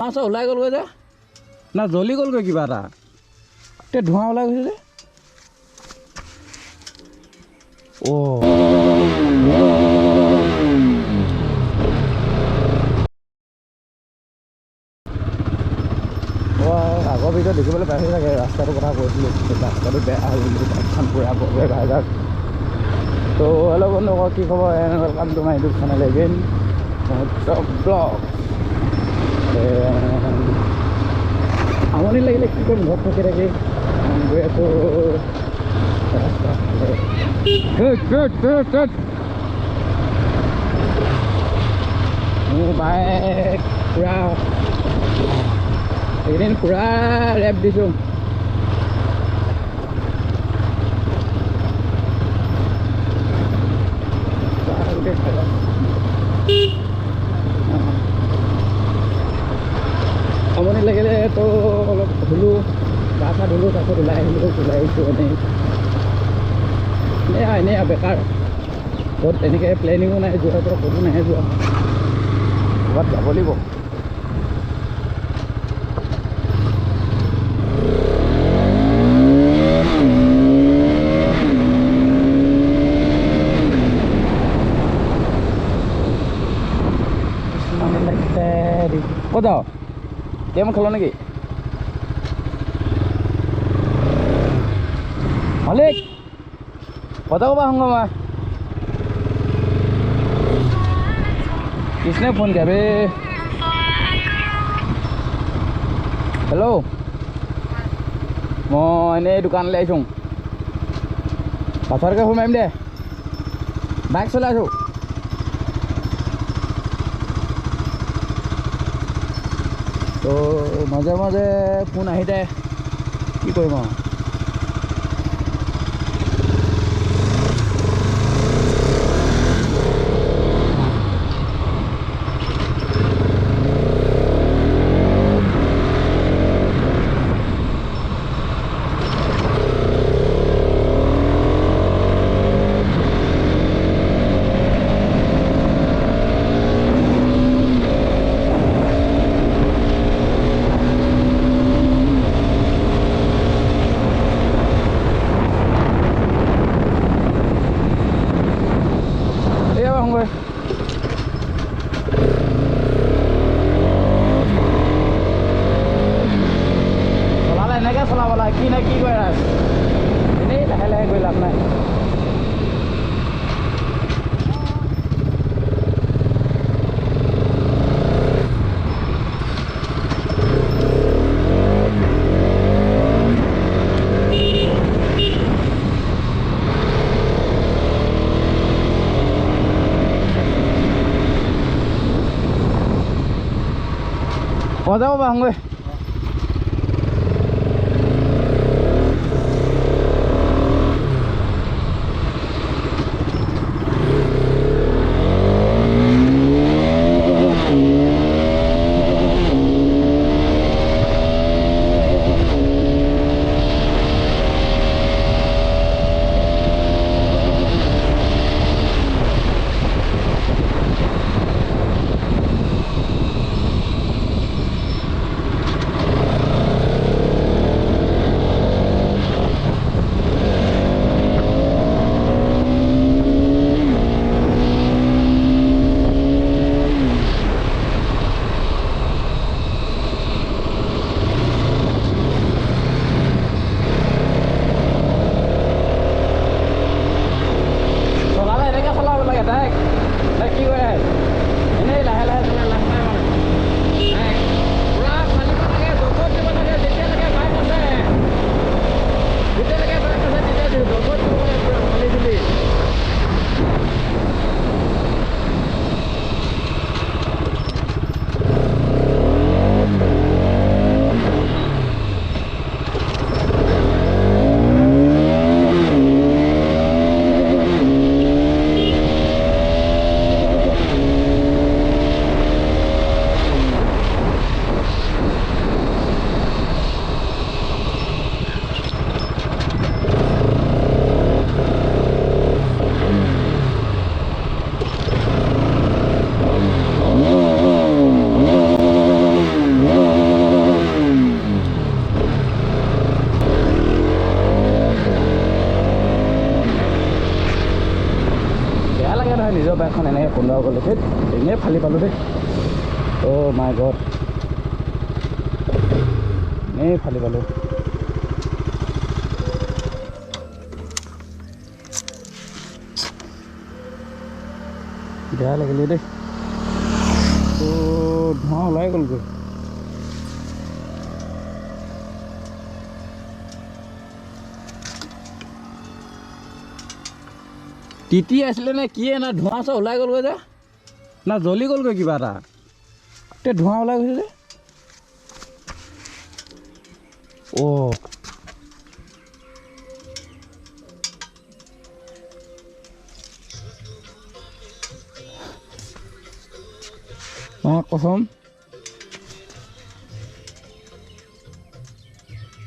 আচ্ছা ওলাই গ'লগৈ যে না জ্বলি গ'লগৈ কিবা এটা এতিয়া ধোঁৱা ওলাই গৈছে যে আগৰ ভিতৰত দেখিবলৈ পাইছে চাগে ৰাস্তাটোৰ কথা কৈছিলোঁ ৰাস্তাটো বেয়া হ'ল বুলি বাইকখন পূৰা বগৈ বাইক তো হেল্ল' বন্ধু কি খবৰ welcome to my YouTube channel again blog আমনি লাগিলে কি কৰিম ঘৰত থাকি থাকি গৈ আছোঁ মোৰ বাইক পূৰা এইকেইদিন পূৰা ৰেপ দিছোঁ আমনি লাগিলে তো অলপ ধুলোঁ গা চা ধুলোঁ তাৰপিছত ওলাই আহিছোঁ এনেই বেকাৰ ক'ত তেনেকৈ প্লেনিঙো নাই যোৱাৰ পৰা ক'তো নাই যোৱা ক'ৰবাত যাব লাগিব ক'ত যাওঁ গেম খেলো নেকি মালিক কথা ক'বা সংগ মই किसने फोन किया बे हेलो मैं इन्हें दुकान ले आइसूँ पाथर के फोन मारिम दे बाइक चलाइছোঁ তো মাজে মাজে ফোন আহি যায় কি কৰিম আৰু কি না কি কৰে এনেই লাহে লাহে গৈ লাভ নাই যাব বা সংগৈ পৰা এখন এনেকৈ কন্দুৱা গ'লে সেই এনেই ফালি পালোঁ দেই অ' মাই গড এনেই ফালি পালোঁ বেয়া লাগিলে দেই তো ধোঁৱা ওলাই গ'লগৈ তিতি আছিলে নে কিয়ে না ধোঁৱা চোৱা ওলাই গ'লগৈ যে না জ্বলি গ'লগৈ কিবা এটা এতিয়া ধোঁৱা ওলাই গৈছে যে অ' কচম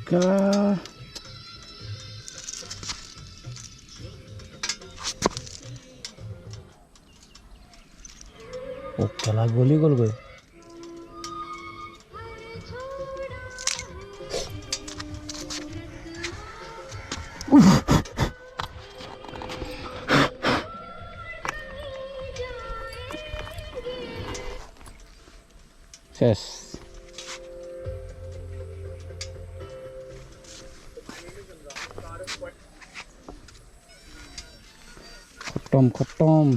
কেলা গলি গ'লগৈ শেষ খতম